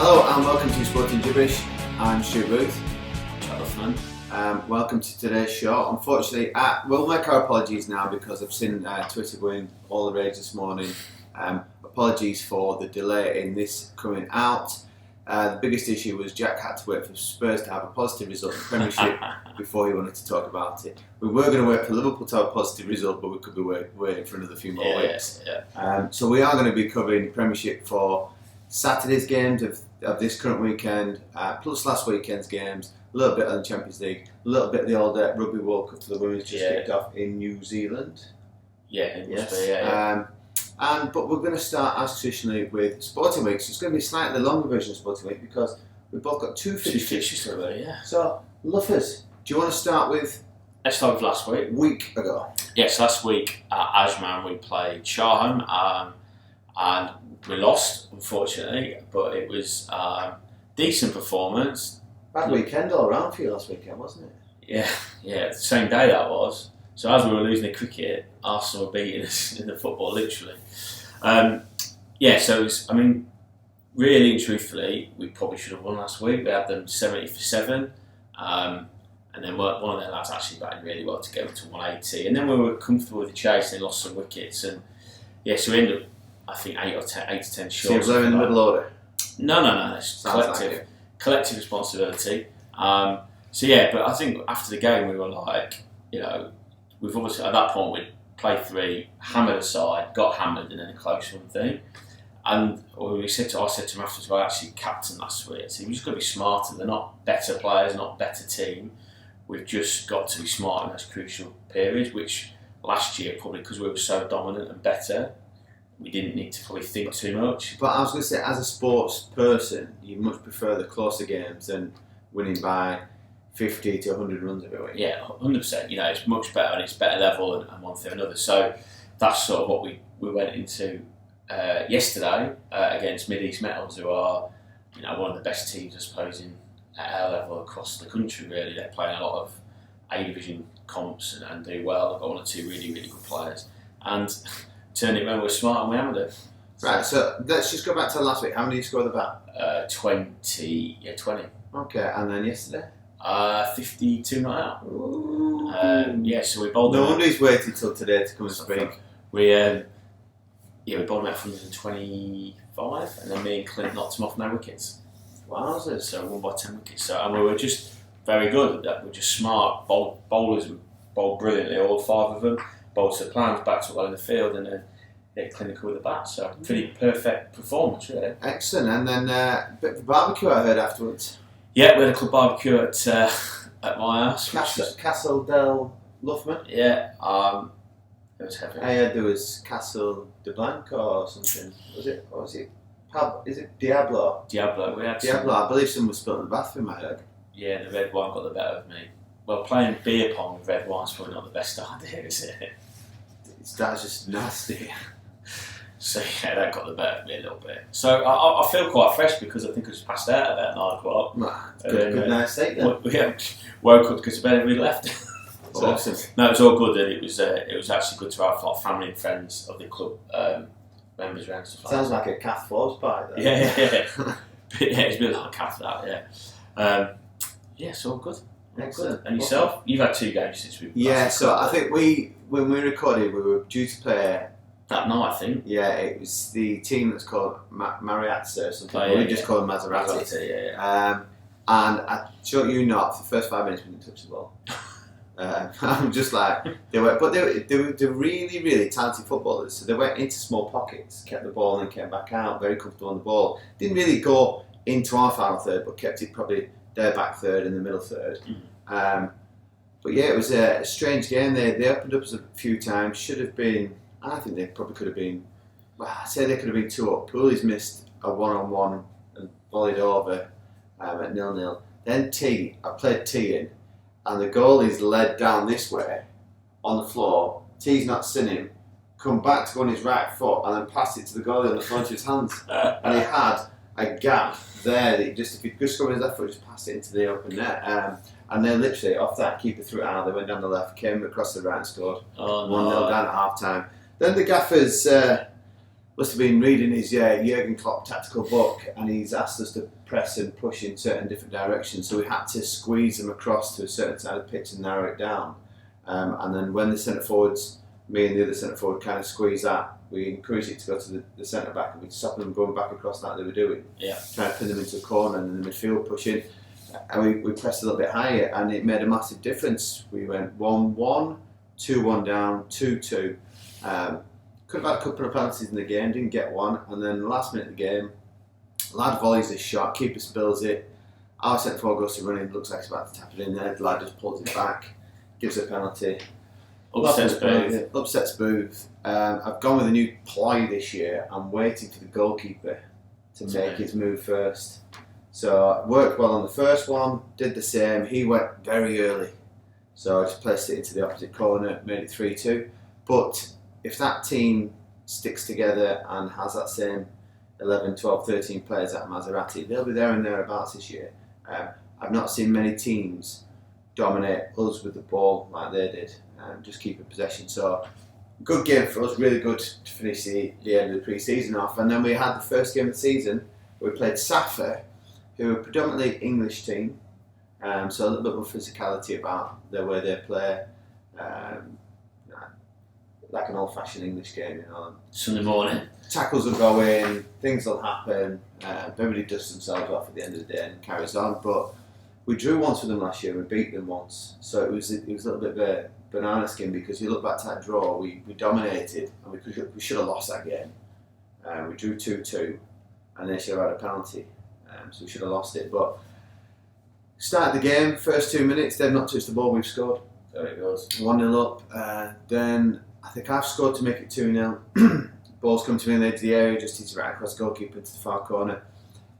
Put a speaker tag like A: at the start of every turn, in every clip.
A: Hello and welcome to Sporting Jibberish. I'm Stu Booth.
B: Jonathan.
A: Welcome to today's show. Unfortunately, we'll make our apologies now because I've seen Twitter going all the rage this morning. Apologies for the delay in this coming out. The biggest issue was Jack had to wait for Spurs to have a positive result in the Premiership before he wanted to talk about it. We were going to wait for Liverpool to have a positive result, but we could be waiting for another few more weeks. So we are going to be covering the Premiership for Saturday's games of this current weekend, plus last weekend's games, a little bit on the Champions League, a little bit of the old Rugby World Cup for the women's just kicked off in New Zealand.
B: It must be,
A: But we're going to start as traditionally with Sporting Week. So it's going to be a slightly longer version of Sporting Week because we've both got two fixtures
B: already,
A: So, Luffers, do you want to start with?
B: Let's start with last week.
A: Week ago.
B: Yes, last week at Ajman we played Sharham and we lost, unfortunately, but it was decent performance.
A: Bad weekend all round for you last weekend, wasn't it?
B: Yeah, the same day that was. So as we were losing the cricket, Arsenal were beating us in the football, literally. So it was, really and truthfully, we probably should have won last week. We had them 70 for 7. And then one of their lads actually batted really well to get up to 180. And then we were comfortable with the chase and they lost some wickets. And so we ended up, I think, 8 to 10 shots.
A: So you're in the middle order?
B: No. It's collective responsibility. But I think after the game we were like, we've obviously, at that point, we'd played 3, hammered aside, got hammered, and then a close one thing. And I said to him afterwards, I actually captained last week. So we've just got to be smarter. They're not better players, not a better team. We've just got to be smart in those crucial periods, which last year, probably because we were so dominant and better, we didn't need to probably think too much.
A: But I was going to say, as a sports person, you much prefer the closer games than winning by 50 to 100 runs every week.
B: Yeah, 100%. It's much better and it's better level and one thing or another. So that's sort of what we went into yesterday against Mid East Metals, who are one of the best teams, I suppose, at our level across the country. Really, they're playing a lot of A division comps and do well. They've got 1 or 2 really, really good players and turned it around. We're smart and we hammered it.
A: Right. So let's just go back to last week. How many did you score at the bat?
B: 20. Yeah, 20.
A: Okay, and then yesterday.
B: 52 not out. So we bowled.
A: No wonder he's waited till today to come and speak.
B: We bowled him out for 125, and then me and Clint knocked him off no wickets.
A: Wowzers!
B: So 1 by 10 wickets. So and we were just very good at that. We're just smart bowlers. We bowled brilliantly, all 5 of them. Bowled to the plans, backed up well in the field, and then clinical with the bat. So pretty perfect performance, really.
A: Excellent. And then a bit of a barbecue I heard afterwards.
B: Yeah, we had a club barbecue at my house.
A: Castle del Luffman?
B: Yeah, it was heavy.
A: I heard there was Castle de Blanco or something. Was it? Or was it? Is it Diablo?
B: Diablo. We had
A: Diablo. I believe someone was spilled in the bathroom, I heard.
B: Yeah, the red wine got the better of me. Well, playing beer pong with red wine's probably not the best idea, is it?
A: That's just nasty.
B: So that got the better of me a little bit. So I feel quite fresh because I think I just passed out about 9 o'clock.
A: Good night's sleep then.
B: We woke up because the bed had been left.
A: Awesome.
B: No, it was all good. And it was actually good to have a lot of family and friends of the club members around.
A: Sounds like a Cath Forbes pie though.
B: Yeah. It's a bit like a Cath that. Yeah. It's all good.
A: Excellent.
B: And yourself? You've had 2 games since we.
A: Yeah. So I think when we recorded, we were due to play.
B: That night, I think.
A: Yeah, it was the team that's called Mariazza or something. We just call them Maserati. And I showed you not for the first 5 minutes we didn't touch the ball. I'm just like they were really, really talented footballers. So they went into small pockets, kept the ball, and came back out very comfortable on the ball. Didn't really go into our final third, but kept it probably their back third and the middle third. But yeah, it was a strange game. They opened up a few times. Should have been. I think they probably could have been. Well, I say they could have been 2 up. Pooley's missed a 1-on-1 and volleyed over at 0-0. Then I played T in, and the goalie's led down this way on the floor. T's not seen him. Come back to go on his right foot and then pass it to the goalie on the front of his hands. And he had a gap there that if he just go with his left foot, just pass it into the open net. And then literally off that, keeper threw it out. They went down the left, came across the right and scored. 1-0 down at half time. Then the gaffers must have been reading his Jurgen Klopp tactical book, and he's asked us to press and push in certain different directions. So we had to squeeze them across to a certain side of the pitch and narrow it down. And then when the centre forwards, me and the other centre forward, kind of squeeze that, we encourage it to go to the centre back, and we stop them going back across like they were doing.
B: Yeah.
A: Trying to pin them into a corner, and then the midfield pushing. And we pressed a little bit higher, and it made a massive difference. We went 1-1, 2-1 down, 2-2. Could have had a couple of penalties in the game, didn't get one, and then the last minute of the game, lad volleys this shot, keeper spills it, our centre forward goes to run in, looks like he's about to tap it in there, the lad just pulls it back, gives a penalty.
B: Upsets Booth.
A: Upsets Booth. I've gone with a new ploy this year. I'm waiting for the goalkeeper to make his move first. So worked well on the first one, did the same, he went very early. So I just placed it into the opposite corner, made it 3-2. But if that team sticks together and has that same 11, 12, 13 players at Maserati, they'll be there and thereabouts this year. I've not seen many teams dominate us with the ball like they did, just keeping possession. So, good game for us, really good to finish the end of the pre-season off. And then we had the first game of the season, where we played Safa, who are a predominantly English team, so a little bit more physicality about the way they play. Like an old-fashioned English game, you know.
B: Sunday morning.
A: Tackles will go in, things will happen, everybody dusts themselves off at the end of the day and carries on. But we drew once with them last year, we beat them once. So it was a little bit of a banana skin, because you look back to that draw, we dominated, and we should have lost that game. We drew 2-2, and they should have had a penalty. So we should have lost it. But started the game, first 2 minutes, they've not touched the ball, we've scored.
B: There it goes.
A: 1-0 up. Then I think I've scored to make it 2-0. Ball's come to me in the edge of the area, just hits right across goalkeeper into the far corner.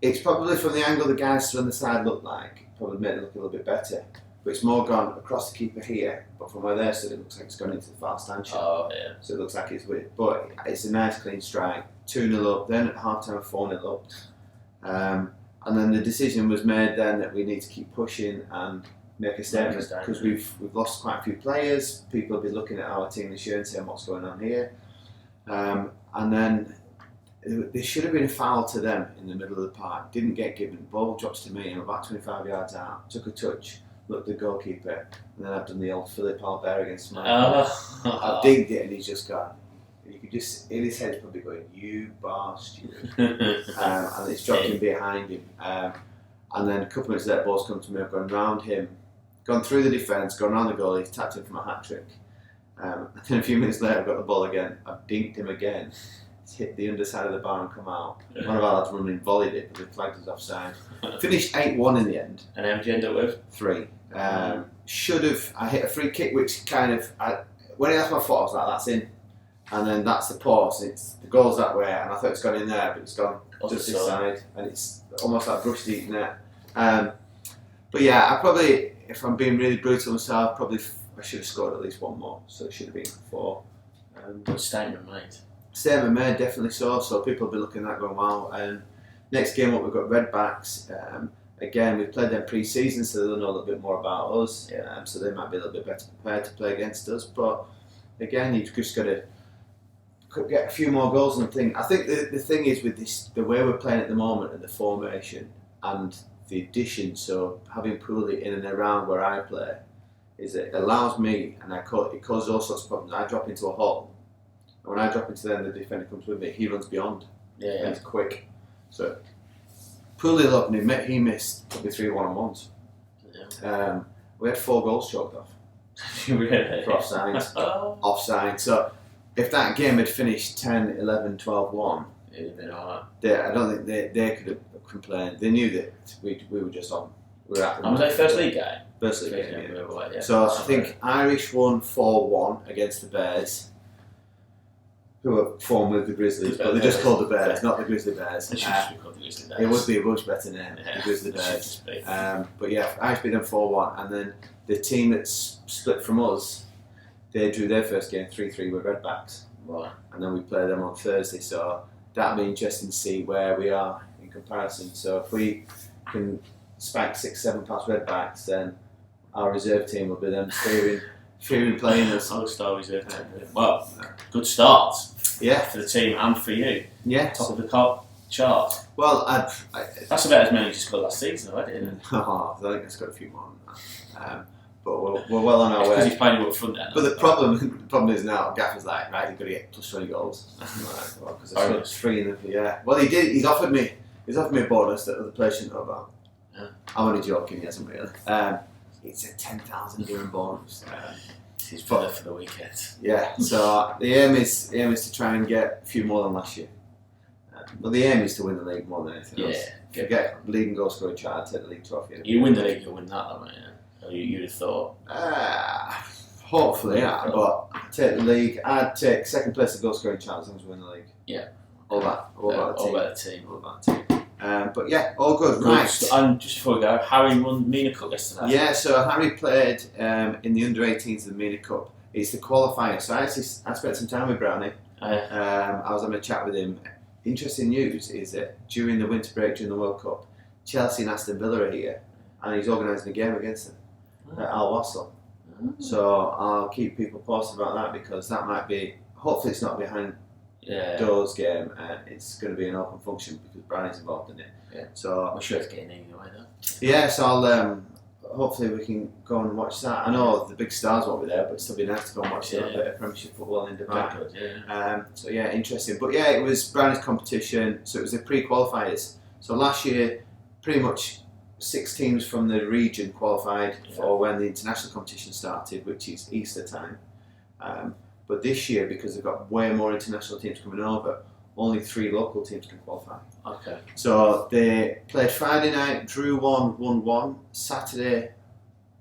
A: It's probably from the angle the guys on the side look like, probably made it look a little bit better. But it's more gone across the keeper here, but from where they're stood, it looks like it's gone into the far stanchion.
B: Oh, yeah.
A: So it looks like it's weird. But it's a nice clean strike. 2-0 up, then at half time 4-0 up. And then the decision was made then that we need to keep pushing and make a statement, because we've lost quite a few players. People will be looking at our team this year and saying, what's going on here? And then there should have been a foul to them in the middle of the park. Didn't get given. Ball drops to me. I'm about 25 yards out. Took a touch. Looked at the goalkeeper. And then I've done the old Philip Albert against my. I've digged it, and he's just gone. You could just, in his head, he's probably going, you bastard. And it's dropped him behind him. And then a couple of minutes later, ball's come to me. I've gone round him, gone through the defence, gone round the goal. He's tapped him for my hat trick. And then a few minutes later, I've got the ball again. I've dinked him again. It's hit the underside of the bar and come out. Yeah. One of our lads running volleyed it, but the flag was offside. Finished 8-1 in the end.
B: And how did you end up with?
A: 3. Should have. I hit a free kick, which kind of, when it left my foot, I was like, that's in. And then that's the pause. It's the goal's that way, and I thought it's gone in there, but it's gone just this side, and it's almost like brushed the net. But yeah, I probably, if I'm being really brutal myself, I should have scored at least one more, so it should have been 4.
B: Good statement, mate.
A: Statement made, definitely so. So people will be looking at that going, wow. Next game up, we've got Redbacks. Again, we've played them pre-season, so they'll know a little bit more about us. So they might be a little bit better prepared to play against us. But again, you've just got to get a few more goals and thing. I think the thing is with this, the way we're playing at the moment and the formation and the addition, so having Pooley in and around where I play, is it allows me, and it causes all sorts of problems. I drop into a hole, and when I drop into them, the defender comes with me. He runs beyond, and he's quick. So Pooley up, and he missed probably 3 1-on-1s. We had 4 goals chalked off.
B: Really?
A: For offside. So if that game had finished 10, 11, 12, 1,
B: it'd have been alright.
A: I don't think they could have complained. They knew that we were just on. We were at the
B: was that first league game?
A: First league game,
B: yeah.
A: So I think Irish won 4-1 against the Bears, who are formed with the Grizzlies, but they're just called the Bears, not the Grizzly Bears.
B: They should just be called the Grizzly Bears.
A: It would be a much better name, the Grizzly Bears. But yeah, Irish beat them 4-1, and then the team that's split from us, they drew their first game 3-3 with Redbacks.
B: Right.
A: And then we play them on Thursday, so that'll be interesting to see where we are in comparison. So if we can spike 6-7 past Redbacks, then our reserve team will be them fearing playing us.
B: All-star reserve team. Well, good start. for the team and for you.
A: Yeah.
B: Top of the chart.
A: Well,
B: that's about as many as you scored last season, already, isn't it?
A: I think it's got a few more than that. But we're well on our way.
B: Because he's playing you up front then.
A: But the problem is now, Gaffer's like, right, you've got to get plus 20 goals. I'm like, well, because I scored 3 in the yeah. Well, he did. He's offered me a bonus that other players shouldn't know about. Yeah. I'm only joking. He hasn't really. It's a 10,000 dirham bonus.
B: He's better for the weekend.
A: Yeah. So the aim is to try and get a few more than last year. But the aim is to win the league more than anything else. Get league and goal scoring chart, take the league trophy.
B: You win the league, you'll win that, though, yeah. You'd have thought.
A: Hopefully, yeah. But I'd take the league. I'd take second place in goal scoring chart as long as we win the league.
B: Yeah.
A: All about the team. But yeah, all good. Right.
B: And just before we go, Harry won MENA Cup yesterday.
A: Yeah, so Harry played in the under-18s of the MENA Cup. It's the qualifier. So I spent some time with Brownie. I was having a chat with him. Interesting news is that during the winter break during the World Cup, Chelsea and Aston Villa are here, and he's organising a game against them at Al Wasl. So I'll keep people posted about that because that might be. Hopefully, it's not behind doors game. It's going to be an open function because Brownie's involved in it.
B: Yeah.
A: So
B: I'm sure it's getting anyway though.
A: Yeah, so I'll hopefully we can go and watch that. I know the big stars won't be there, but it'll still be nice to go and watch a little bit of Premiership football in Dubai. So yeah, interesting. But yeah, it was Brownie's competition, so it was the pre-qualifiers. So last year, pretty much 6 teams from the region qualified for when the international competition started, which is Easter time. But this year, because they've got way more international teams coming over, only 3 local teams can qualify.
B: Okay.
A: So they played Friday night, drew 1, won 1. Saturday,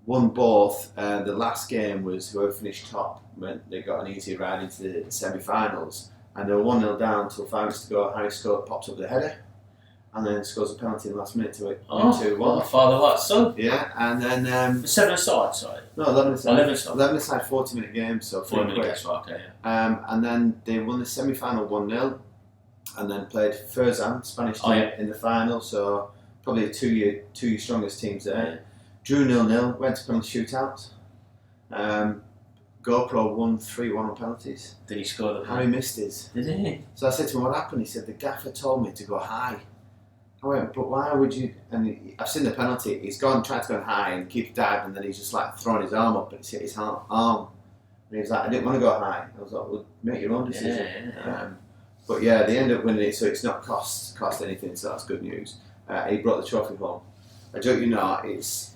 A: won both. The last game was whoever finished top meant they got an easy ride into the semi-finals. And they were 1-0 down until 5 minutes to go. Harry scored, pops up with a header, and then scores a penalty in the last minute to it. 2-1.
B: Father like son.
A: Yeah, and then
B: 7-a-side, sorry.
A: No, 11-a-side.
B: 11-a-side,
A: 40-minute game, so
B: 40-minute game. Okay. Yeah.
A: And then they won the semi-final 1-0. And then played Ferzan, Spanish team, in the final. So probably two year strongest teams there. Yeah. Drew 0-0, went to penalty shootouts. GoPro won 3-1 on penalties.
B: Did he score them?
A: Harry missed his.
B: Did he?
A: So I said to him, what happened? He said, the gaffer told me to go high. I went, but why would you? And I've seen the penalty. He's tried to go high and keep diving, and then he's just like throwing his arm up and it's hit his arm. And he was like, I didn't want to go high. I was like, well, make your own decision. But yeah, they end up winning it, so it's not cost anything, so that's good news. He brought the trophy home. I joke you not, it's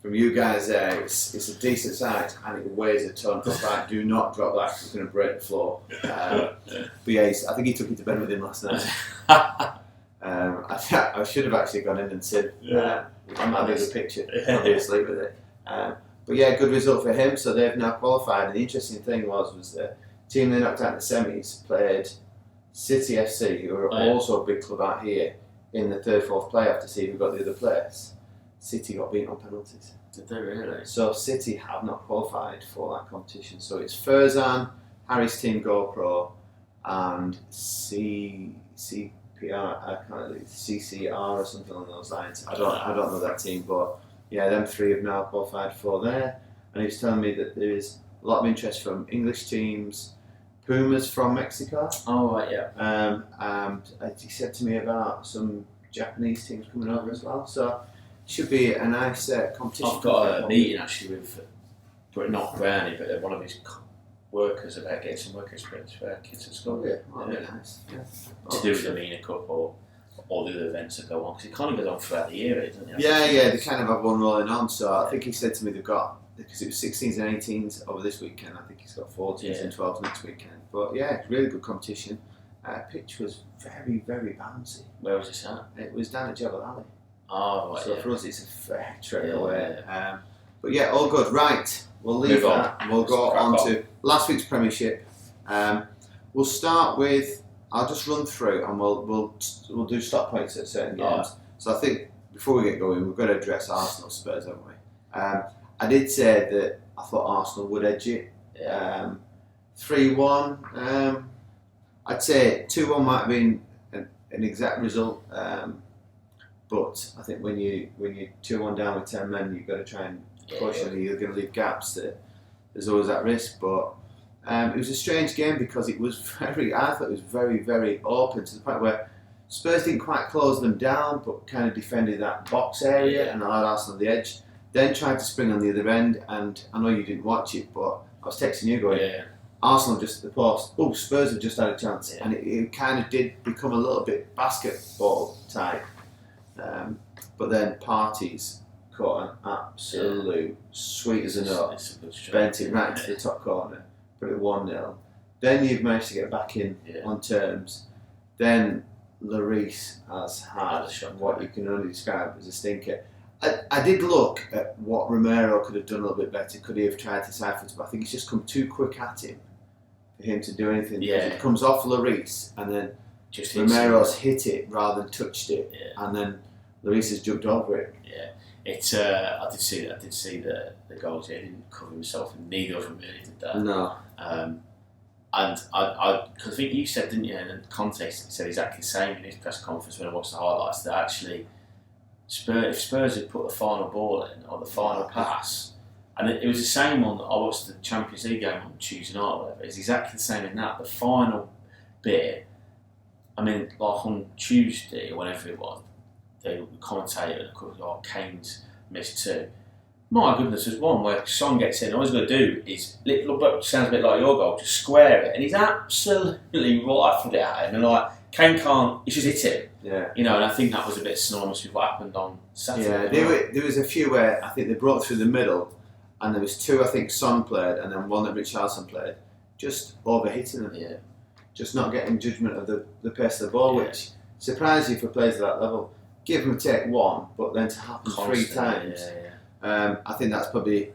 A: from you guys there, it's a decent size and it weighs a ton. Like, do not drop that because it's going to break the floor. But yeah, I think he took it to bed with him last night. I should have actually gone in and said, I might need a picture, probably asleep with it. But yeah, good result for him, so they've now qualified. And the interesting thing was the team they knocked out in the semis played City FC, who are also a big club out here, in the 3rd, 4th playoff to see who got the other place. City got beaten on penalties.
B: Did they really?
A: So City have not qualified for that competition. So it's Ferzan, Harry's team GoPro, and CCR, CCR or something along those lines. I don't know that team, but yeah, them 3 have now qualified for there. And he was telling me that there is a lot of interest from English teams. Pumas from Mexico.
B: Oh, right, yeah.
A: And he said to me about some Japanese teams coming over as well. So it should be a nice competition.
B: I've got a meeting actually with, not Brownie, but one of his workers about getting some work experience for our kids at school.
A: Yeah, that'd be nice. Yeah.
B: To do with the MENA Cup or the other events that go on, because it kind of goes on throughout the year, doesn't it?
A: Yeah, they kind of have one rolling on. So I think he said to me they've got, because it was 16s and 18s over this weekend, I think he's got 14s and 12s next weekend. But yeah, it's really good competition. Pitch was very, very bouncy.
B: Where was this at?
A: It was down at Jebel Ali.
B: Oh, right.
A: So for us, it's a fair trek away. But yeah, all good. Right, we'll leave that. We'll go on to last week's Premiership. We'll start with. I'll just run through, and we'll do stop points at certain games. So I think before we get going, we've got to address Arsenal Spurs, haven't we? I did say that I thought Arsenal would edge it. 3-1. I'd say 2-1 might have been an exact result, but I think when you're 2-1 down with 10 men, you've got to try and push, and you're going to leave gaps. There's always that risk, but It was a strange game because I thought it was very, very open to the point where Spurs didn't quite close them down, but kind of defended that box area and allowed Arsenal on the edge. Then tried to spring on the other end, and I know you didn't watch it, but I was texting you going, Arsenal just at the post, Spurs have just had a chance. And it kind of did become a little bit basketball type. But then Parties caught an absolute sweet as a nut, bent it right into the top corner, put it 1-0. Then you've managed to get back in on terms. Then Lloris has had what you can only describe as a stinker. I did look at what Romero could have done a little bit better. Could he have tried to siphon it? But I think it's just come too quick at him for him to do anything. Yeah. It comes off Lloris and then just Romero's hit it rather than touched it, and then Lloris has jumped over it.
B: Yeah, it's. I did see that. I did see the goals. He didn't cover himself, and neither of them really did that.
A: No.
B: And I think you said, didn't you, in the context, he said exactly the same in his press conference when I watched the highlights, that actually if Spurs had put the final ball in, or the final pass, and it was the same on, I watched the Champions League game on Tuesday night or whatever, it's exactly the same in that, the final bit, I mean, like on Tuesday, or whenever it was, the commentator, of course, Kane's missed 2. My goodness, there's one where Son gets in. All he's got to do is, sounds a bit like your goal, just square it, and he's absolutely right it at him. And like Kane can't, he just hit it.
A: Yeah.
B: You know, and I think that was a bit synonymous with what happened on Saturday.
A: Yeah, there was a few where I think they brought through the middle, and there was 2 I think Son played, and then one that Richarlison played, just overhitting them.
B: Yeah. Just
A: not getting judgment of the pace of the ball, which surprises you for players at that level. Give them a take 1, but then to happen 3 times. I think that's probably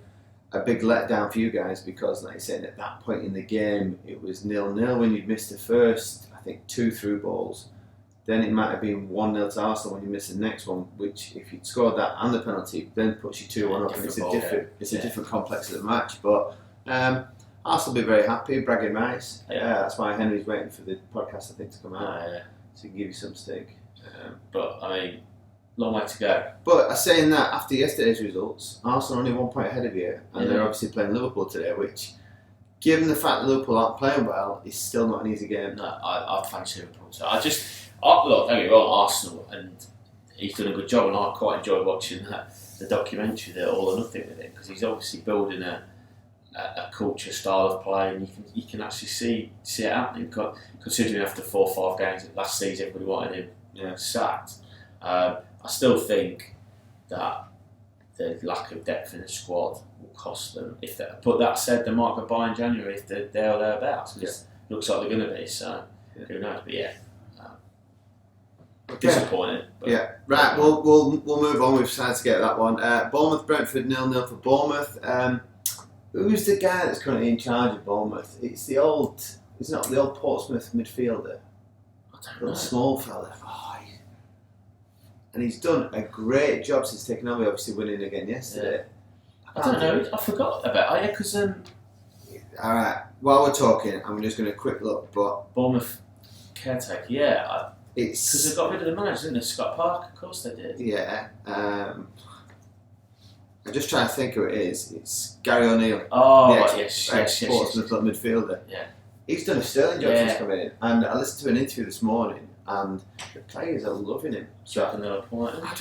A: a big letdown for you guys because, like you said, at that point in the game, it was 0-0 when you'd missed the first, I think, 2 through balls. Then it might have been 1-0 to Arsenal when you missed the next one, which, if you'd scored that and the penalty, then puts you 2-1 up, and it's a different complex of the match. But Arsenal will be very happy, bragging rights. That's why Henry's waiting for the podcast, I think, to come out to give you some steak.
B: But I mean, long way to go.
A: But saying that, after yesterday's results, Arsenal are only 1 point ahead of you, and they're obviously playing Liverpool today, which, given the fact that Liverpool aren't playing well, is still not an easy game.
B: No, I fancy Liverpool. So look, don't get me wrong, Arsenal, and he's done a good job, and I quite enjoy watching the documentary, the All or Nothing with him, because he's obviously building a culture, style of play, and you can actually see it happening. Considering after 4 or 5 games last season, everybody wanted him sacked. I still think that the lack of depth in the squad will cost them. But that said, they might go buy in January if they're there or thereabouts. It looks like they're going to be. So who knows? But disappointed. But,
A: right. We'll move on. We've decided to get that one. Bournemouth Brentford 0-0 for Bournemouth. Who's the guy that's currently in charge of Bournemouth? It's not the old Portsmouth midfielder.
B: I don't know.
A: The small fella. And he's done a great job since taking over, obviously winning again yesterday.
B: I don't know, I forgot about it, because...
A: Alright, while we're talking, I'm just going to quick look, but...
B: Bournemouth caretaker, because they got rid of the manager, didn't they? Scott Parker, of course they did.
A: Yeah, I'm just trying to think who it is. It's Gary O'Neill.
B: Oh,
A: yes. Portsmouth midfielder.
B: Yeah.
A: He's done a sterling job since coming in. And I listened to an interview this morning, and the players are loving him.
B: So I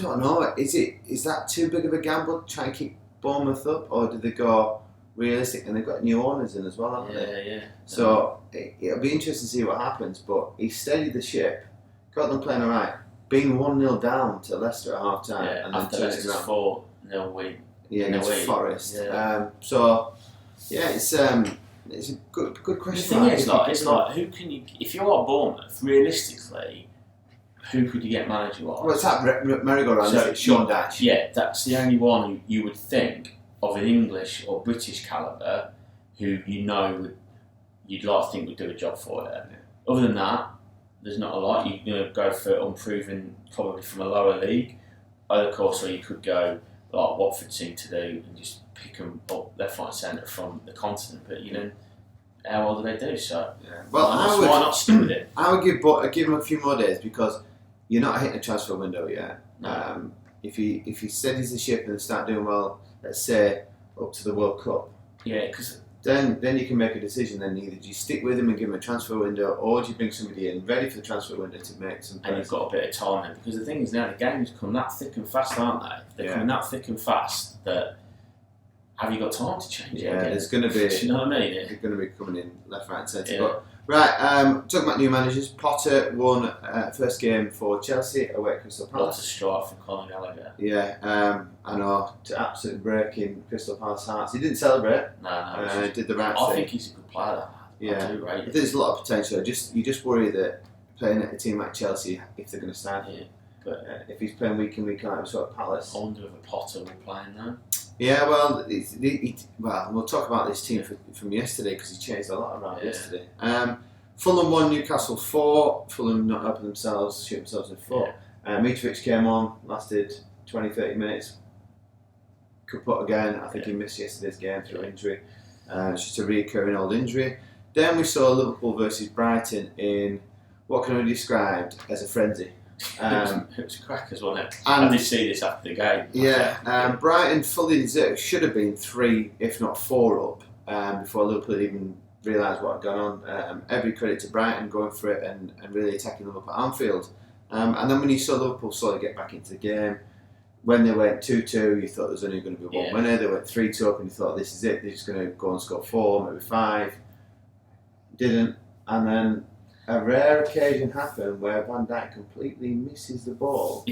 A: don't know. Is that too big of a gamble to try and keep Bournemouth up, or do they go realistic? And they've got new owners in as well, haven't they?
B: Yeah.
A: So it'll be interesting to see what happens. But he steadied the ship, got them playing alright, being 1-0 down to Leicester at half time, and then turning it around.
B: 4-0 win.
A: Yeah, against Forest.
B: Yeah.
A: It's a good question.
B: The thing is, it's like, who can you? If you're at Bournemouth, realistically, who could you get manager-wise?
A: Well, it's that merry-go-round, isn't it? Sean Dyche.
B: Yeah, that's the only one who you would think of an English or British calibre who you'd like to think would do a job for it. Yeah. Other than that, there's not a lot. You're going to go for unproven, probably from a lower league. Of course, or you could go like Watford seem to do and just pick them up left, right, centre from the continent. But how well do they do? So why not stick with it?
A: I would give him a few more days because you're not hitting a transfer window yet. No. If he steadies the ship and start doing well, let's say up to the World Cup.
B: Yeah, because
A: then you can make a decision. Then either do you stick with him and give him a transfer window, or do you bring somebody in ready for the transfer window to make some.
B: And you've got a bit of time then, because the thing is now the games come that thick and fast, aren't they? They're coming that thick and fast that have you got time to change it?
A: Yeah, there's going to be.
B: Do you know what I mean?
A: They're going to be coming in left, right, and centre. But right, talking about new managers, Potter won first game for Chelsea away at Crystal Palace.
B: Lots of strife from Conor Gallagher.
A: Yeah, I know, to absolutely breaking Crystal Palace hearts. He didn't celebrate.
B: No.
A: Did the right thing.
B: I think he's a good player. I do, right?
A: I think there's a lot of potential. You just worry that playing at a team like Chelsea, if they're going to start him. But if he's playing week in, week out, sort of Palace.
B: I wonder if a Potter will play now.
A: Yeah, well, we'll talk about this team from yesterday because he changed a lot around yesterday. Fulham won, Newcastle 4. Fulham not helping themselves, shoot themselves in the foot. Mitrovic came on, lasted 20-30 minutes. Could put again. I think he missed yesterday's game through injury. It's just a recurring old injury. Then we saw Liverpool versus Brighton in what can be described as a frenzy.
B: It was crackers, wasn't it? I did see this after the game.
A: Yeah, Brighton fully deserved, should have been 3, if not 4 up before Liverpool even realised what had gone on. Every credit to Brighton going for it and really attacking Liverpool at Anfield. And then when you saw Liverpool slowly get back into the game, when they went 2-2, you thought there was only going to be one winner. They went 3-2 up and you thought this is it, they're just going to go and score 4, maybe 5. Didn't. And then a rare occasion happened where Van Dijk completely misses the ball,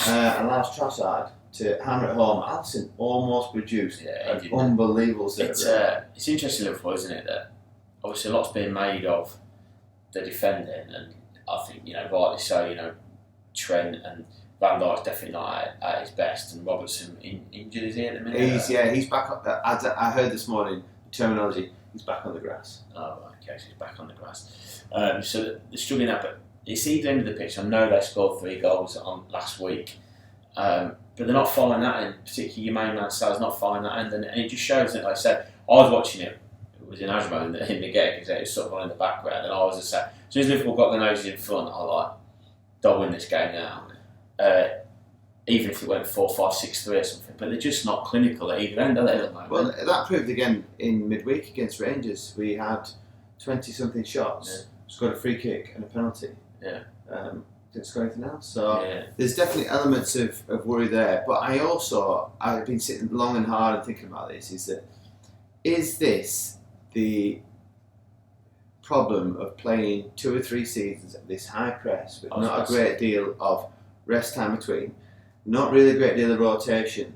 A: allows Trossard to hammer it home. Alisson almost produced an unbelievable set.
B: It's interesting, Liverpool, isn't it, that obviously a lot's being made of the defending, and I think, rightly so, Trent and Van Dijk's definitely not at his best, and Robertson injured, is he, at the minute? He's
A: back up. As I heard this morning, the terminology, he's back on the grass.
B: Oh, okay, so he's back on the grass. So they're struggling out, but it's either end of the pitch. I know they scored 3 goals on last week, but they're not following that end. Particularly your main man Salah's not following that end, and it just shows that. Like I said, I was watching it. It was in Ajmo in the game because it was sort of on in the background, and I was just saying, as soon as Liverpool got their noses in front, I was like, they'll win this game now. Even if it went 4-5-6-3 or something, but they're just not clinical at either end, are they? At the moment?
A: Well, that proved again in midweek against Rangers. We had 20-something shots, scored a free kick and a penalty. Didn't score anything else. So there's definitely elements of worry there. But I've been sitting long and hard and thinking about this, is this the problem of playing 2 or 3 seasons at this high press with not a great deal of rest time between, not really a great deal of rotation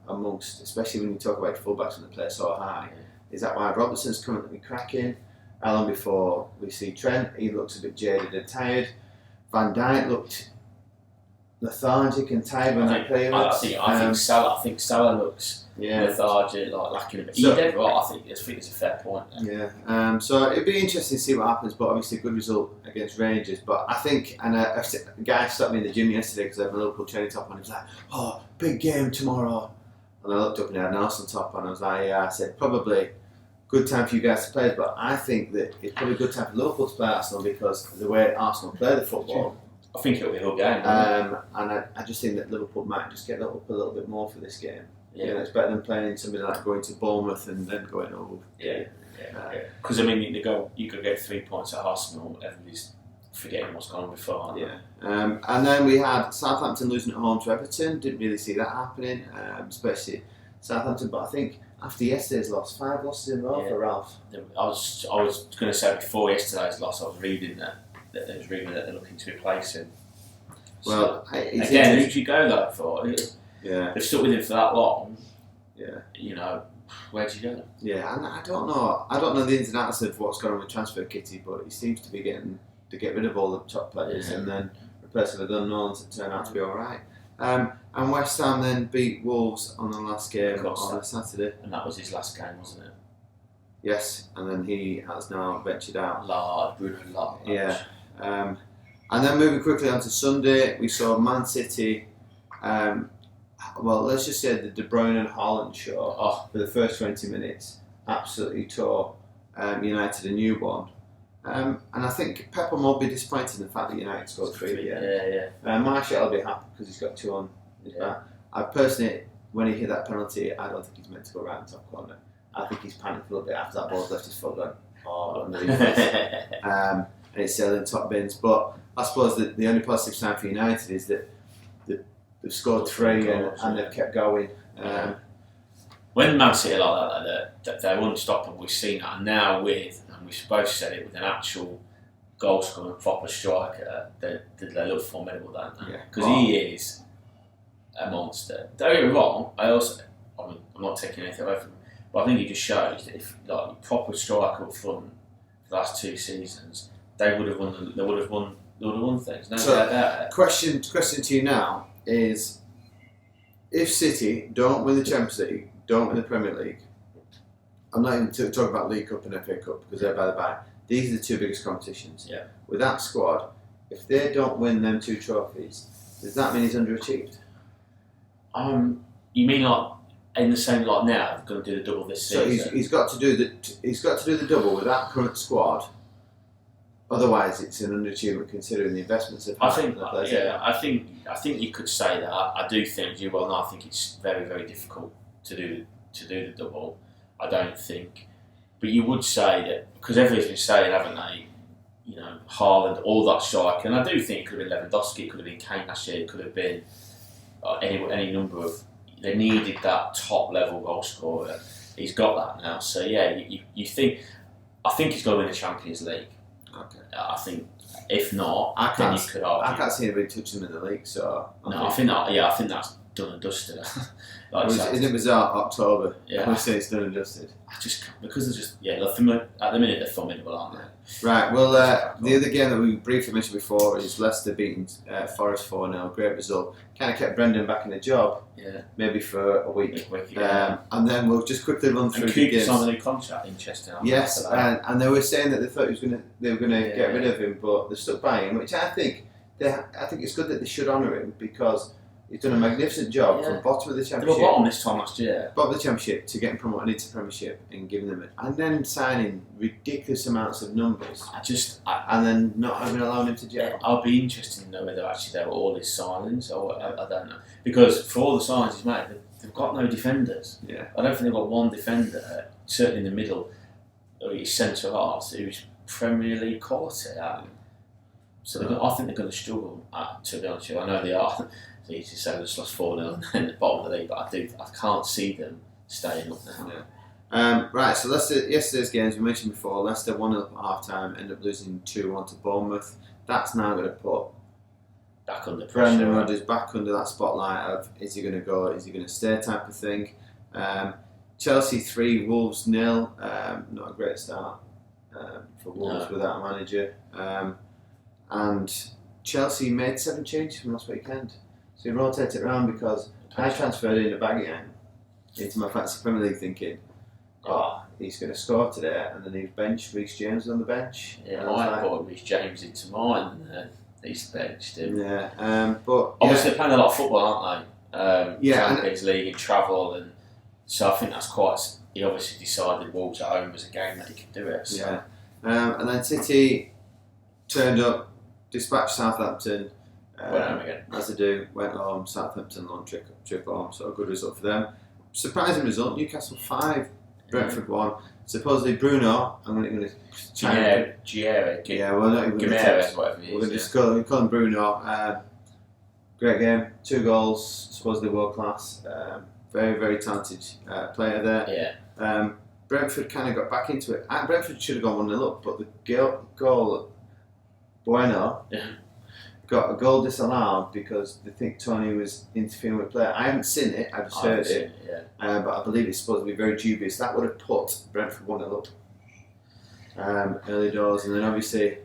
A: amongst, especially when you talk about fullbacks when they play so high. Is that why Robertson's currently cracking? How long before we see Trent? He looks a bit jaded and tired. Van Dijk looked lethargic and tired when they played.
B: I think Salah looks lethargic, like lacking a bit. I think it's a fair point.
A: So it'd be interesting to see what happens. But obviously, a good result against Rangers. But I think, and a guy stopped me in the gym yesterday because I had my Liverpool training top on. He was like, "Oh, big game tomorrow." And I looked up and he had an Arsenal top on. I was like, "Yeah." I said, "Probably good time for you guys to play." But I think that it's probably a good time for Liverpool to play Arsenal because of the way Arsenal play the football.
B: I think it'll be a good game.
A: And I just think that Liverpool might just get up a little bit more for this game. It's better than playing somebody like going to Bournemouth and then going over.
B: Because you could get 3 points at Arsenal. Everybody's forgetting what's gone on before.
A: And then we had Southampton losing at home to Everton. Didn't really see that happening, especially Southampton. But I think after yesterday's loss, 5 losses in a row for Ralph.
B: I was going to say before yesterday's loss, I was reading that they're looking to replace him.
A: Well,
B: again, who do you go though for? They've stuck with him for that long. Where do you go?
A: And I don't know the ins and outs of what's going on with transfer kitty, but he seems to be getting to get rid of all the top players and then replace them with unknowns that turn out to be all right. And West Ham then beat Wolves on the last game on a Saturday.
B: And that was his last game, wasn't it?
A: Yes, and then he has now ventured out.
B: Bruno Lage.
A: And then moving quickly on to Sunday, we saw Man City. Let's just say the De Bruyne and Haaland show for the first 20 minutes absolutely tore United a new one. And I think Pep will be disappointed in the fact that United scored 3 at the end. Martial will be happy because he's got 2 on his back. I personally, when he hit that penalty, I don't think he's meant to go right in the top corner. I think he's panicked a little bit after that ball's left his foot going, and it's sailing top bins. But I suppose that the only positive sign for United is that they've scored 3 and they've kept going.
B: When Man City are like that, they're unstoppable. We've seen that, and now and we both said it, with an actual goal scorer, proper striker, they look formidable, don't they? Because he is a monster. Don't get me wrong. I'm not taking anything away from him, but I think he just shows that if like a proper striker up front for the last 2 seasons, they would have won. They would have won things. No doubt about it.
A: Question to you now is: if City don't win the Champions League, don't win the Premier League, I'm not even talking about League Cup and FA Cup because they're by the by. These are the 2 biggest competitions.
B: Yeah.
A: With that squad, if they don't win them 2 trophies, does that mean he's underachieved?
B: You mean like in the same like now? They're going to do the double this season.
A: So he's got to do the double with that current squad. Otherwise, it's an underachievement considering the investments they've had.
B: I think you could say that. I do think I think it's very, very difficult to do the double. I don't think, but you would say that because everyone's been saying, haven't they? You know, Haaland, all that strike, and I do think it could have been Lewandowski, it could have been Kane last year, it could have been any number of. They needed that top level goal scorer. He's got that now. So yeah, you think. I think he's got to win the Champions League.
A: Okay.
B: I think if not, then you could argue.
A: I can't see anybody touching them in the league. So
B: I think that's done and dusted.
A: Isn't it bizarre? October.
B: Yeah.
A: We say it's done and dusted.
B: Because they're just at the minute they're formidable, aren't they?
A: Right. Well, the other game that we briefly mentioned before is Leicester beating Forest 4-0. Great result. Kind of kept Brendan back in the job.
B: Yeah.
A: Maybe for a week.
B: Yeah.
A: And then we'll just quickly run through the games.
B: On a new contract. Interesting.
A: Yes. And they were saying that they thought they were going to get rid of him, but they stuck by him, which I think it's good that they should honour him because he's done a magnificent job from bottom of the Championship.
B: They were bottom this time last year.
A: Bottom of the Championship to getting promoted into Premiership and giving them it, and then signing ridiculous amounts of numbers. And then not having allowed him to gel.
B: I'll be interested to know whether actually they were all his signings or I don't know, because for all the signings he's made, they've got no defenders.
A: Yeah.
B: I don't think they've got one defender, certainly in the middle, or his centre half, who's Premier League quality. So I think they're going to struggle. To be honest with you, I know they are. It's easy to say they just lost 4-0 in the bottom of the league, but I can't see them staying up now.
A: Yeah. Right, so yesterday's games we mentioned before. Leicester 1-0 at half time, ended up losing 2-1 to Bournemouth. That's now going to put
B: back under pressure.
A: Brendan Rodgers back under that spotlight of is he going to go, is he going to stay type of thing. Chelsea 3, Wolves 0. Not a great start for Wolves without a manager. And Chelsea made 7 changes from last weekend. So he rotated it around because I transferred in a baggy into my fantasy Premier League thinking, he's going to score today, and then he's benched Reece James on the bench.
B: Yeah, I brought Reece James into mine, and he's benched him.
A: Yeah, but
B: obviously they're playing a lot of football, aren't they? Champions League and travel, and so I think that's quite. He obviously decided Wolves at home was a game that he could do it. So.
A: Yeah, and then City turned up, dispatched Southampton.
B: Went home again.
A: As they do, went home, Southampton long trip home, so a good result for them. Surprising result, Newcastle 5, Brentford 1. Supposedly Bruno, I'm going to
B: Giera.
A: Yeah, well, not even
B: Gimenez, whatever he is.
A: We're going to just call him Bruno. Great game, 2 goals, supposedly world class. Very, very talented player there.
B: Yeah.
A: Brentford kind of got back into it. Brentford should have gone 1-0 up, but the goal, Bueno.
B: Yeah.
A: Got a goal disallowed because they think Tony was interfering with play. I haven't seen it, I just heard it. But I believe it's supposed to be very dubious. That would have put Brentford 1-0 up early doors, and then obviously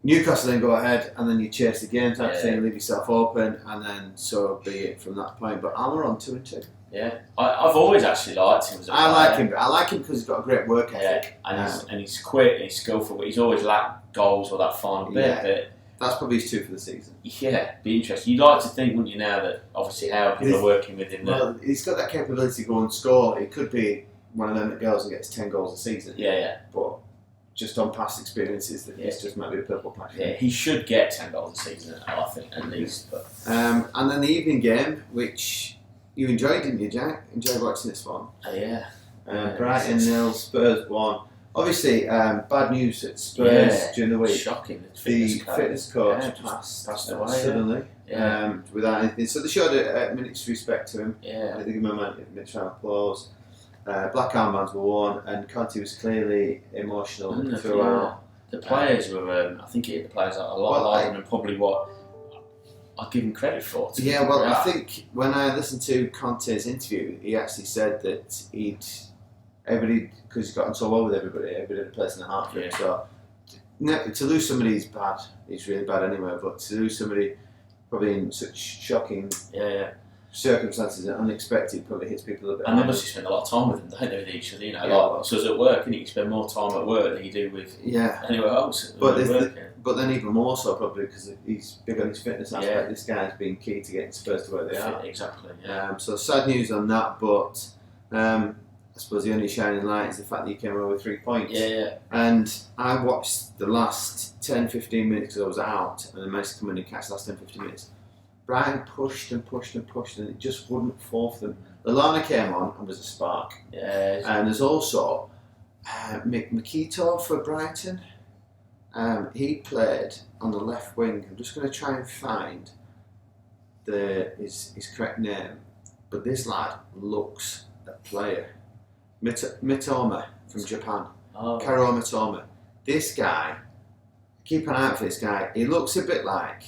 A: Newcastle then go ahead, and then you chase the game type thing, leave yourself open, and then so be it from that point. But Almiron 2-2.
B: Yeah, I've always actually liked him as a player.
A: I like him because he's got a great work ethic.
B: And he's quick and he's skillful, but he's always lacked goals or that final bit. But
A: that's probably his 2 for the season.
B: Yeah, be interesting. You'd like to think, wouldn't you, now that obviously how people are working with him.
A: Well, he's got that capability to go and score. It could be one of them that goes and gets 10 goals a season.
B: Yeah.
A: But just on past experiences, that it's just might be a purple patch.
B: Yeah, he should get 10 goals a season, I think, at least. But.
A: And then the evening game, which you enjoyed, didn't you, Jack? Enjoyed watching this one.
B: Yeah.
A: Brighton 0, Spurs 1. Obviously, bad news at Spurs during the week.
B: Shocking.
A: The fitness coach passed away suddenly without anything. So they showed a minute's respect to him.
B: Yeah.
A: They gave him a minute's round of applause. Black armbands were worn, and Conte was clearly emotional throughout.
B: The players were, I think he hit the players a lot harder than probably what I'd give him credit for.
A: I think when I listened to Conte's interview, he actually said that everybody, because he's gotten so well with everybody had a place in the heart for him. So to lose somebody is bad. It's really bad anyway. But to lose somebody probably in such shocking circumstances and unexpected probably hits people a bit.
B: And they must spend a lot of time with them, don't they, with each other? You know, so at work, you spend more time at work than you do with anywhere else.
A: But then even more so probably because he's big on his fitness aspect. This guy's been key to getting Spurs to where they are.
B: Exactly.
A: So sad news on that, but I suppose the only shining light is the fact that he came away with 3 points. And I watched the last 10-15 minutes because I was out, and I managed to come in and catch the last 10-15 minutes. Brighton pushed and pushed and pushed, and it just wouldn't fall for them. Lallana came on and was a spark. And there's also Makito for Brighton. He played on the left wing. I'm just going to try and find his correct name, but this lad looks a player. Mitoma from Japan. Karo Mitoma. This guy, keep an eye out for this guy. He looks a bit like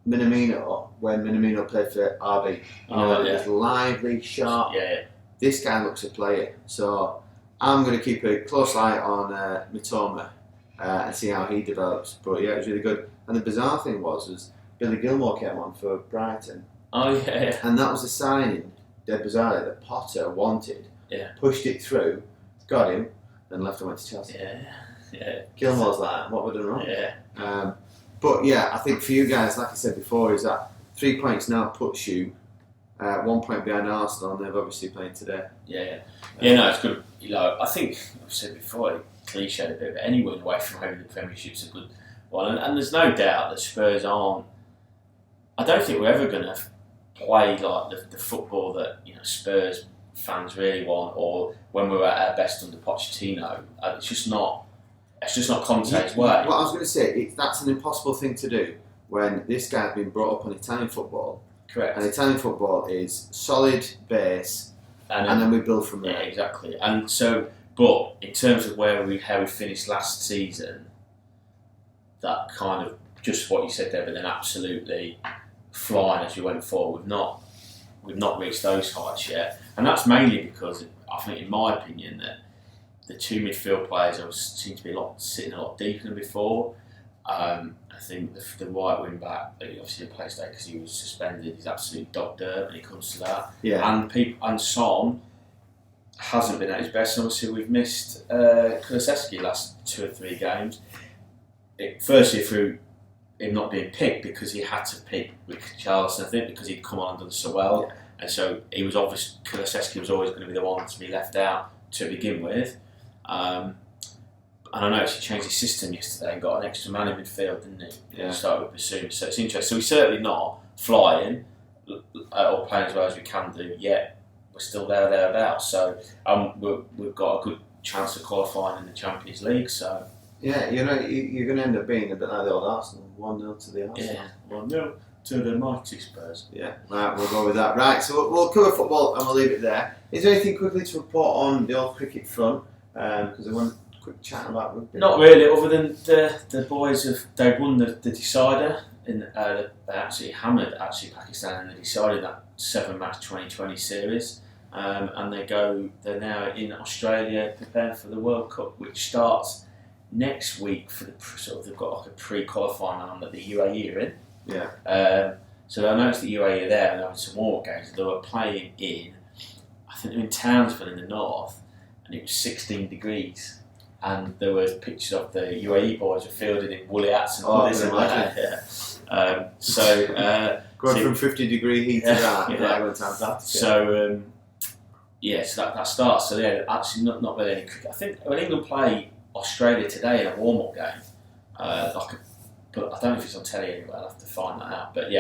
A: Minamino when Minamino played for RB. He's lively, sharp. This guy looks a player. So I'm going to keep a close eye on Mitoma and see how he develops. But yeah, it was really good. And the bizarre thing was Billy Gilmore came on for Brighton. And that was a signing, dead bizarrely, that Potter wanted. Pushed it through, got him, then left and went to Chelsea. Gilmore's like, what have I done wrong? But yeah, I think for you guys, like I said before, is that 3 points now puts you 1 point behind Arsenal, and they're obviously playing today.
B: No, it's good. I think I've said before, cliched a bit, but any win away from home in the Premiership's a good one, and there's no doubt that Spurs aren't. I don't think we're ever going to play like the football that Spurs fans really want, or when we were at our best under Pochettino. It's just not Conte's way.
A: What I was going to say, that's an impossible thing to do when this guy's been brought up on Italian football.
B: Correct.
A: And Italian football is solid base, and then we build from there.
B: Yeah, exactly. And so, but in terms of how we finished last season, that kind of just what you said there, but then absolutely flying as we went forward. We've not reached those heights yet, and that's mainly because I think, in my opinion, that the two midfield players seem to be sitting a lot deeper than before. I think the right wing back, obviously the plays because he was suspended, he's absolutely dog dirt when it comes to that. And Son hasn't been at his best. Obviously, we've missed Kulusevski last 2 or 3 games. Firstly, through him not being picked because he had to pick Richarlison, I think, because he'd come on and done so well, and so he was obvious. Kulusevski was always going to be the one to be left out to begin with. And I noticed he changed his system yesterday and got an extra man in midfield, didn't he? He started with Bassoon, so it's interesting. So we're certainly not flying or playing as well as we can do yet. We're still thereabouts. So we've got a good chance of qualifying in the Champions League. So. Yeah,
A: you're going to end up being a bit like the old Arsenal, 1-0 to the Arsenal.
B: 1-0 to the mighty Spurs.
A: Right, we'll go with that. Right, so we'll cover football and we'll leave it there. Is there anything quickly to report on the old cricket front? Because I want a quick chat about rugby.
B: Not really, other than the boys they won the decider. They absolutely hammered Pakistan in the decider, that 7-match 2020 series. And they're now in Australia preparing for the World Cup, which starts next week for they've got like a pre-qualifying round that the UAE are in. So I noticed the UAE are there and they're having some more games. They were playing in, I think they're in Townsville in the north, and it was 16 degrees. And there were pictures of the UAE boys were fielded in woolly hats and hoodies and that.
A: Going from 50-degree heat to that, going to Antarctica.
B: So that starts. So actually not really any cricket. I think when England play Australia today in a warm-up game, but I don't know if it's on telly anyway. I'll have to find that out. But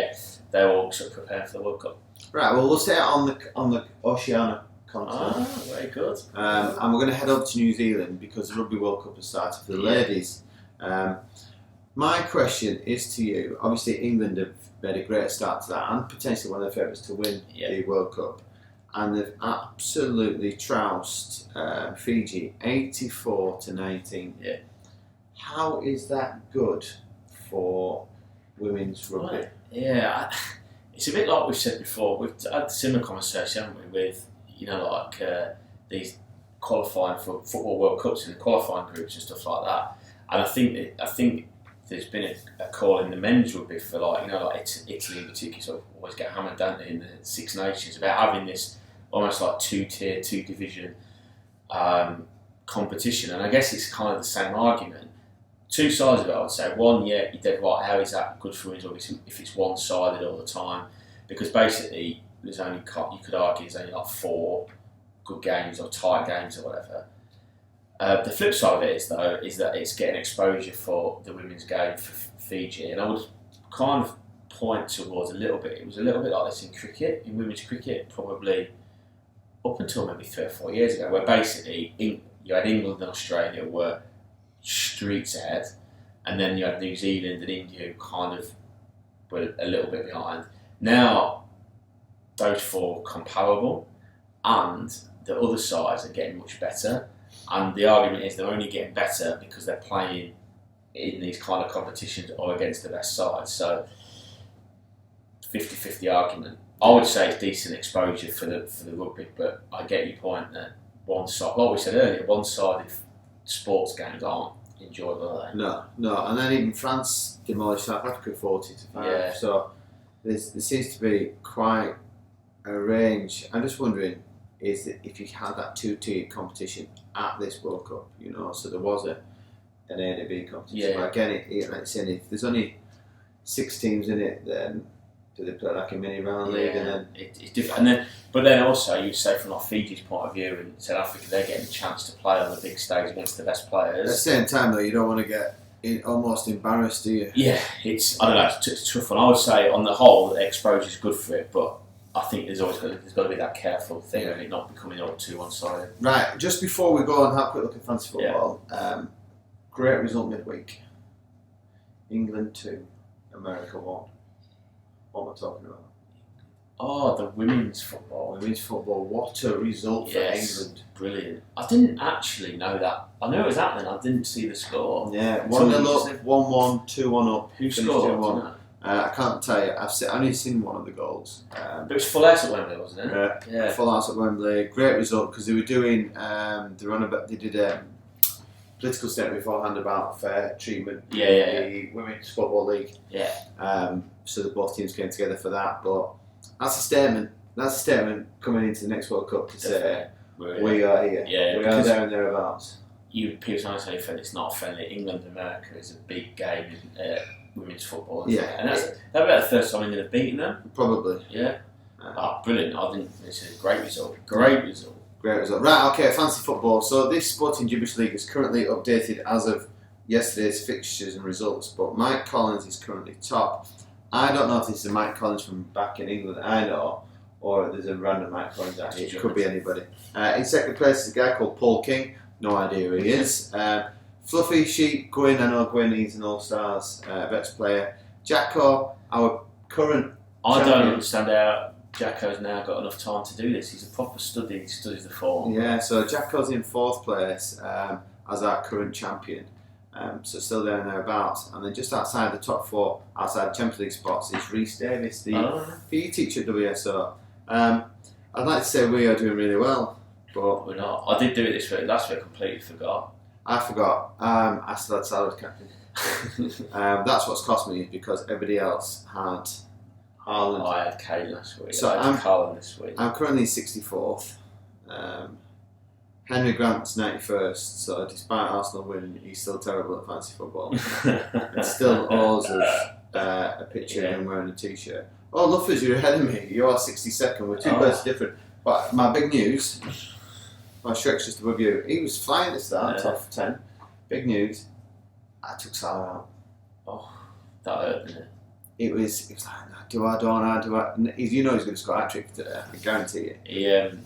B: they're all sort of preparing for the World Cup.
A: Right. Well, we'll stay on the Oceania continent.
B: Very good.
A: And we're going to head over to New Zealand because the Rugby World Cup has started for the ladies. My question is to you. Obviously, England have made a great start to that and potentially one of the favourites to win the World Cup. And they've absolutely trounced Fiji 84-19.
B: Yeah.
A: How is that good for women's rugby?
B: Right. Yeah, it's a bit like we've said before. We've had a similar conversation, haven't we, with these qualifying for football World Cups and the qualifying groups and stuff like that. And I think there's been a call in the men's rugby for Italy in particular, sort of always get hammered down in the Six Nations about having this almost like two-tier, two-division competition. And I guess it's kind of the same argument. Two sides of it, I would say. One, you're dead right. How is that good for women's rugby if it's one-sided all the time? Because basically, you could argue there's only like 4 good games or tight games or whatever. The flip side of it is that it's getting exposure for the women's game for Fiji, and I would kind of point towards a little bit. It was a little bit like this in cricket, in women's cricket, probably up until maybe 3 or 4 years ago, where basically you had England and Australia were streets ahead, and then you had New Zealand and India who kind of were a little bit behind. Now those 4 are comparable, and the other sides are getting much better. And the argument is they're only getting better because they're playing in these kind of competitions or against the best side. So 50-50 argument. I would say it's decent exposure for the rugby, but I get your point that one side, like we said earlier, one-sided sports games aren't enjoyable, are they?
A: No. And then even France demolished South Africa 40-5.
B: Yeah. So
A: there seems to be quite a range. I'm just wondering, is that if you had that 2-tier competition at this World Cup, so there was an A and a B competition. But again, like saying, if there's only 6 teams in it, then do they play like a mini round league? And then
B: it's different. But then also, you'd say from Fiji's point of view, in South Africa, they're getting a chance to play on the big stage against the best players.
A: At the same time, though, you don't want to get almost embarrassed, do you?
B: Yeah, I don't know, it's a tough one. I would say, on the whole, the exposure is good for it, but I think there's got to be that careful thing of it not becoming all too one-sided.
A: Right, just before we go and have a quick look at fantasy football, great result midweek. England 2, America 1. What am I talking about?
B: Oh, the women's football.
A: Women's football, what a result for England.
B: Brilliant. I didn't actually know that. I knew it was happening, I didn't see the score.
A: Yeah, 1-0 up, 1-1, 2-1 up.
B: Who scored?
A: 2-1. I can't tell you. I've only seen one of the goals.
B: But it was full house at Wembley, wasn't it?
A: Yeah. Full house at Wembley. Great result because they were doing. They did a political statement beforehand about fair treatment. In the Women's Football League.
B: Yeah.
A: So that both teams came together for that. But that's a statement. That's a statement coming into the next World Cup to say we are here.
B: Yeah.
A: We are there and thereabouts.
B: People sometimes say it's not friendly. England and America is a big game in women's football. And that'd be the first time England have beaten them.
A: Probably.
B: Yeah. Brilliant. I think it's a great result. Great result.
A: Right, okay, fancy football. So this Sporting Jibberish League is currently updated as of yesterday's fixtures and results, but Mike Collins is currently top. I don't know if this is Mike Collins from back in England, I know, or there's a random Mike Collins out here. It could be anybody. In second place is a guy called Paul King. No idea who he is. Fluffy Sheep, Gwyn, I know Gwyn, he's an All-Stars Vets player. Jacko, our current
B: I don't understand how Jacko's now got enough time to do this. He's a proper study, he studies the form.
A: Yeah, so Jacko's in 4th place as our current champion. So still there and thereabouts. And then just outside the top 4, outside Champions League spots, is Rhys Davis, the PE teacher at WSO. I'd like to say we are doing really well, but
B: we're not. I did do it this week. Last week I completely forgot.
A: I forgot. I still had Salad captain. That's what's cost me because everybody else had Haaland.
B: I had Kane last week.
A: So
B: I had Haaland this week.
A: I'm currently 64th. Henry Grant's 91st, so despite Arsenal winning, he's still terrible at fantasy football. It still owes us a picture of him wearing a t-shirt. Oh, Luffers, you're ahead of me. You are 62nd. We're 2 places different. But my big news, my Shrek's just above you. He was flying at the start, top 10. Big news. I took Salah out.
B: Oh, that hurt, didn't it?
A: It was like, do I? You know he's going to score a hat-trick today, I guarantee you.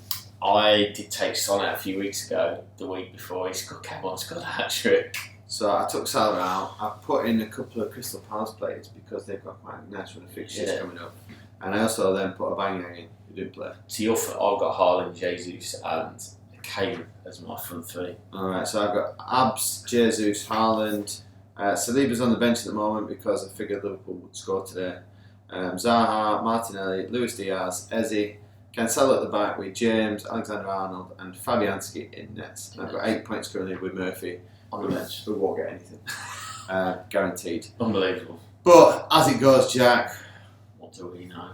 B: I did take Son out a few weeks ago, the week before. Came on, scored a hat-trick.
A: So I took Salah out. I put in a couple of Crystal Palace players because they've got quite a nice run of fixtures coming up. And I also then put a Banyang in who didn't play.
B: So I've got Haaland, Jesus and Kane as my front three.
A: Alright, so I've got Abs, Jesus, Haaland. Saliba's on the bench at the moment because I figured Liverpool would score today. Zaha, Martinelli, Luis Diaz, Eze, Cancelo at the back with James, Alexander-Arnold and Fabianski in nets. And I've got 8 points currently with Murphy.
B: On the bench.
A: We won't get anything. Guaranteed.
B: Unbelievable.
A: But as it goes, Jack,
B: what do we know?